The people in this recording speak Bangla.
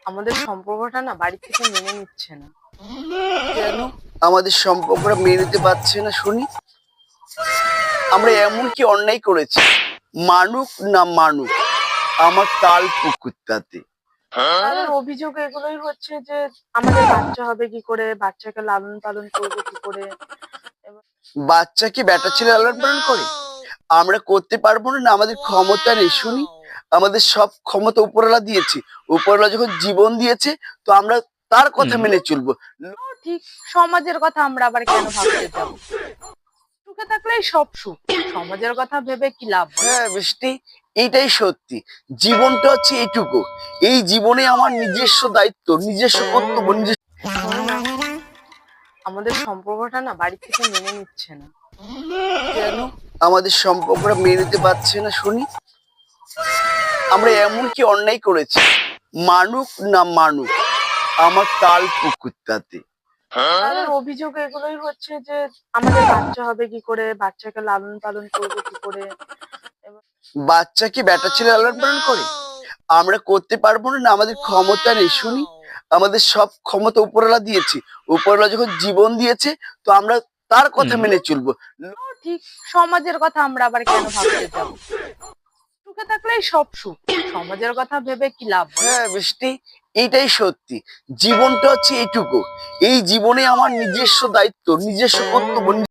আমাদের সম্পর্কটা না বাড়ি থেকে মেনে নিচ্ছে না। কেন আমাদের সম্পর্কটা মেনে নিতে পারছে না শুনি? আমরা এমন কি অন্যায় করেছি? মানুক না মানুক, আমার তাল পুকুর তাতে। তাদের অভিযোগ এগুলোই হচ্ছে যে আমাদের বাচ্চা হবে কি করে, বাচ্চাকে লালন পালন করবো কি করে। এবার বাচ্চা কি বেটা ছেলে লালন পালন করে? আমরা করতে পারবো না, না আমাদের ক্ষমতা নেই শুনি? আমাদের সব ক্ষমতা উপরওয়ালা দিয়েছে। উপরওয়ালা যখন জীবন দিয়েছে, তো আমরা তার কথা মেনে চলবো। ঠিক, সমাজের কথা আমরা আবার কেন ভাবতে যাবো? সুখে থাকলেই সব সুখ। সমাজের কথা ভেবে কি লাভ বলো? হ্যাঁ বৃষ্টি, এইটাই সত্যি। জীবনটা হচ্ছে এইটুকু। এই জীবনে আমার নিজস্ব দায়িত্ব, নিজস্ব কর্তব্য, নিজস্ব। শোনো না, আমাদের সম্পর্কটা না বাড়ি থেকে মেনে নিচ্ছে না। কেন আমাদের সম্পর্কটা মেনে নিতে পারছে না শুনি? আমরা এমন কি অন্যায় করেছি? মানুক না মানুক, আমার তাল পুকুর তাতে। তাদের অভিযোগ এগুলোই হচ্ছে যে আমাদের বাচ্চা হবে কি করে, বাচ্চাকে লালন পালন করবো কি করে। এবার বাচ্চা কি বেটা ছেলে লালন পালন করে? আমরা করতে পারবো না, না আমাদের ক্ষমতা নেই শুনি? আমাদের সব ক্ষমতা উপরওয়ালা দিয়েছে। উপরওয়ালা যখন জীবন দিয়েছে, তো আমরা তার কথা মেনে চলবো। ঠিক, সমাজের কথা আমরা আবার কেন ভাবতে যাবো? সুখে থাকলেই সব সুখ। সমাজের কথা ভেবে কি লাভ বলো? হ্যাঁ বৃষ্টি, এইটাই সত্যি। জীবনটা হচ্ছে এইটুকু। এই জীবনে আমার নিজস্ব দায়িত্ব, নিজস্ব কর্তব্য।